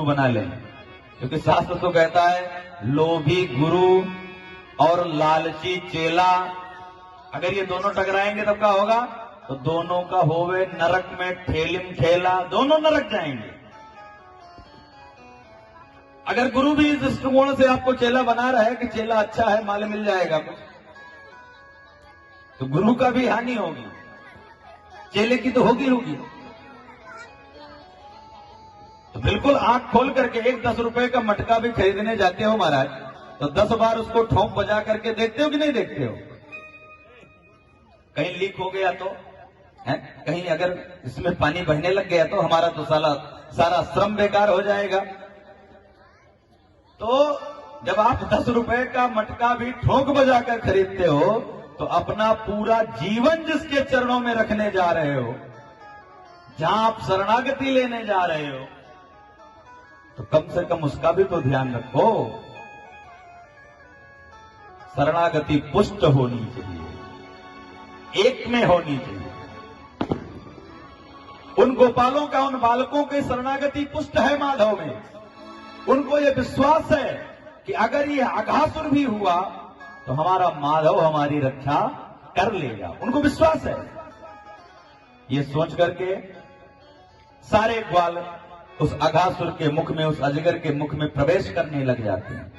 बना लें, क्योंकि शास्त्र तो कहता है लोभी गुरु और लालची चेला, अगर ये दोनों टकराएंगे तब क्या होगा? तो दोनों का होवे नरक में ठेलिम ठेला, दोनों नरक जाएंगे। अगर गुरु भी इस दृष्टिकोण से आपको चेला बना रहा है कि चेला अच्छा है, माल मिल जाएगा कुछ, तो गुरु का भी हानि होगी, चेले की तो होगी। तो बिल्कुल आंख खोल करके एक 10 रुपए का मटका भी खरीदने जाते हो महाराज, तो 10 बार उसको ठोंक बजा करके देखते हो कि नहीं देखते हो? कहीं लीक हो गया तो है, कहीं अगर इसमें पानी बहने लग गया तो हमारा तो सारा श्रम बेकार हो जाएगा। तो जब आप 10 रुपए का मटका भी ठोंक बजाकर खरीदते हो, तो अपना पूरा जीवन जिसके चरणों में रखने जा रहे हो, जहां आप शरणागति लेने जा रहे हो, तो कम से कम उसका भी तो ध्यान रखो। शरणागति पुष्ट होनी चाहिए, एक में होनी चाहिए। उन गोपालों का, उन बालकों की शरणागति पुष्ट है माधव में। उनको ये विश्वास है कि अगर ये अघासुर भी हुआ तो हमारा माधव हमारी रक्षा कर लेगा, उनको विश्वास है। ये सोच करके सारे ग्वाल उस अघासुर के मुख में, उस अजगर के मुख में प्रवेश करने लग जाते हैं।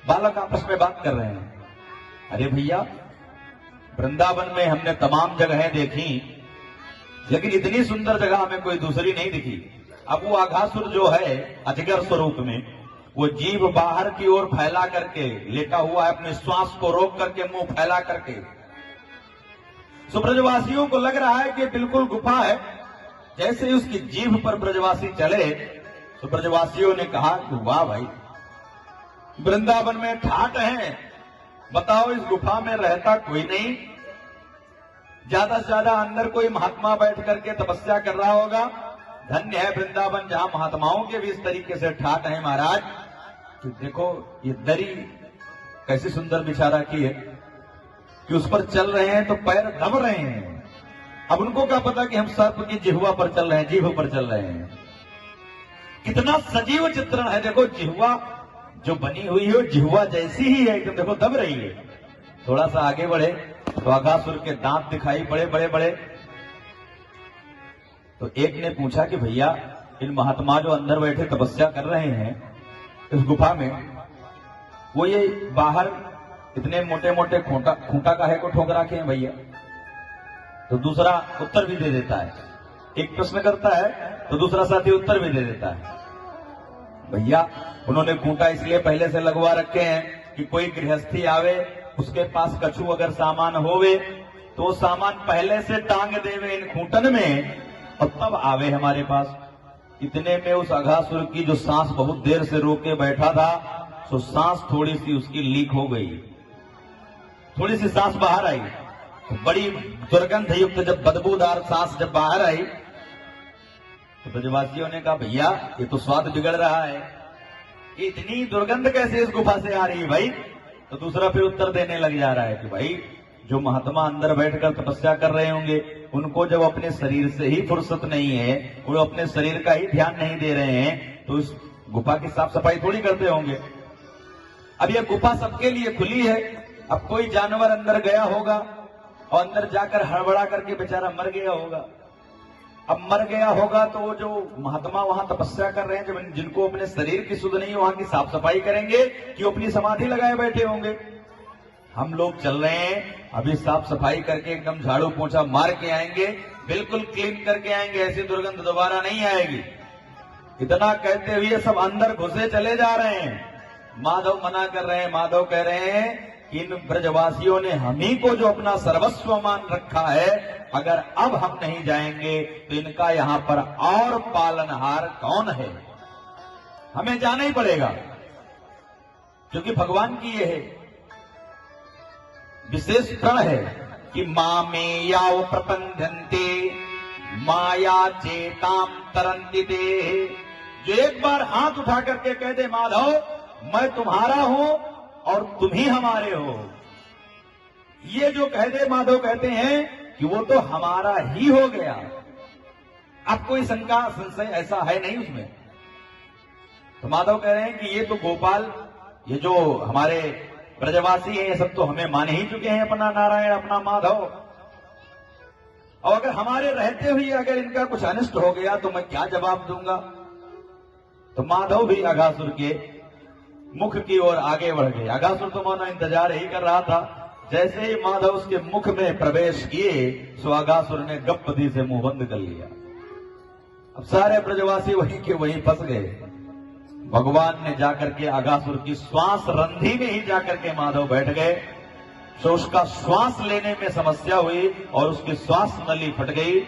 बालक आपस में बात कर रहे हैं, अरे भैया वृंदावन में हमने तमाम जगहें देखी, लेकिन इतनी सुंदर जगह हमें कोई दूसरी नहीं दिखी। अब वो अघासुर जो है अजगर स्वरूप में, वो जीभ बाहर की ओर फैला करके लेटा हुआ है, अपने श्वास को रोक करके मुंह फैला करके। सो ब्रजवासियों को लग रहा है कि बिल्कुल गुफा है। जैसे ही उसकी जीभ पर ब्रजवासी चले तो ब्रजवासियों ने कहा कि वाह भाई, वृंदावन में ठाट है, बताओ इस गुफा में रहता कोई नहीं, ज्यादा से ज्यादा अंदर कोई महात्मा बैठ करके तपस्या कर रहा होगा। धन्य है वृंदावन जहां महात्माओं के भी इस तरीके से ठाट है महाराज। तो देखो ये दरी कैसी सुंदर बिछा रखी है कि उस पर चल रहे हैं तो पैर दब रहे हैं। अब उनको क्या पता कि हम सर्प की जिह्वा पर चल रहे हैं, जीभ पर चल रहे हैं। कितना सजीव चित्रण है। देखो जिह्वा जो बनी हुई है, जिह्वा जैसी ही है, एकदम देखो दब रही है। थोड़ा सा आगे बढ़े तो अघासुर के दांत दिखाई पड़े बड़े बड़े। तो एक ने पूछा कि भैया इन महात्मा जो अंदर बैठे तपस्या कर रहे हैं इस गुफा में, वो ये बाहर इतने मोटे मोटे खूंटा काहे को ठोक रखे हैं भैया? तो दूसरा उत्तर भी दे देता है। एक प्रश्न करता है तो दूसरा साथी उत्तर भी दे देता है, भैया उन्होंने खूंटा इसलिए पहले से लगवा रखे हैं कि कोई गृहस्थी आवे, उसके पास कछु अगर सामान होवे तो वो सामान पहले से टांग देवे इन खूंटन में और तब आवे हमारे पास। इतने में उस अघासुर की जो सांस बहुत देर से रोके बैठा था, तो सांस थोड़ी सी उसकी लीक हो गई, थोड़ी सी सांस बाहर आई। तो बड़ी दुर्गंध युक्त जब बदबूदार सांस जब बाहर आई तो ब्रजवासियों ने कहा भैया ये तो स्वाद बिगड़ रहा है, इतनी दुर्गंध कैसे इस गुफा से आ रही है भाई? तो दूसरा फिर उत्तर देने लग जा रहा है कि भाई जो महात्मा अंदर बैठकर तपस्या कर रहे होंगे, उनको जब अपने शरीर से ही फुर्सत नहीं है, वो अपने शरीर का ही ध्यान नहीं दे रहे हैं, तो इस गुफा की साफ सफाई थोड़ी करते होंगे। अब ये गुफा सबके लिए खुली है। अब कोई जानवर अंदर गया होगा और अंदर जाकर हड़बड़ा करके बेचारा मर गया होगा। अब मर गया होगा तो वो जो महात्मा वहां तपस्या कर रहे हैं, जब जिनको अपने शरीर की सुध नहीं, वहां की साफ सफाई करेंगे कि वो अपनी समाधि लगाए बैठे होंगे। हम लोग चल रहे हैं, अभी साफ सफाई करके एकदम झाड़ू पोंछा मार के आएंगे, बिल्कुल क्लीन करके आएंगे, ऐसी दुर्गंध दोबारा नहीं आएगी। इतना कहते हुए सब अंदर घुसे चले जा रहे हैं। माधव मना कर रहे हैं। माधव कह रहे हैं कि इन ब्रजवासियों ने हम ही को जो अपना सर्वस्व मान रखा है, अगर अब हम नहीं जाएंगे तो इनका यहाँ पर और पालनहार कौन है? हमें जाना ही पड़ेगा, क्योंकि भगवान की ये है विशेष प्रण है कि मां में याव प्रपंचन्ते माया चेताम तरंति दे। जो एक बार हाथ उठा करके कह दे माधव मैं तुम्हारा हूं और तुम ही हमारे हो, ये जो कह दे माधव कहते हैं कि वो तो हमारा ही हो गया। अब कोई शंका संशय ऐसा है नहीं उसमें। तो माधव कह रहे हैं कि ये तो गोपाल, ये जो हमारे ब्रजवासी हैं, ये सब तो हमें मान ही चुके हैं, अपना नारायण अपना माधव। और अगर हमारे रहते हुए अगर इनका कुछ अनिष्ट हो गया तो मैं क्या जवाब दूंगा। तो माधव भी अघासुर के मुख की ओर आगे बढ़ गए। अघासुर तो मानो इंतजार ही कर रहा था। जैसे ही माधव उसके मुख में प्रवेश किए, सो अघासुर ने गप्पदी से मुंह बंद कर लिया। अब सारे ब्रजवासी वहीं के वहीं फंस गए। भगवान ने जाकर के अघासुर की श्वास रंधी में ही जाकर के माधव बैठ गए। तो उसका श्वास लेने में समस्या हुई और उसकी श्वास नली फट गई।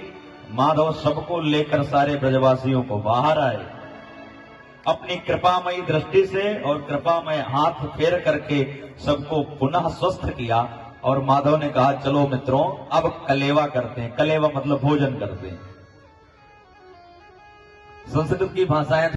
माधव सबको लेकर सारे ब्रजवासियों को बाहर आए, अपनी कृपामयी दृष्टि से और कृपामय हाथ फेर करके सबको पुनः स्वस्थ किया। और माधव ने कहा, चलो मित्रों, अब कलेवा करते हैं। कलेवा मतलब भोजन करते हैं। संस्कृत की भाषाएं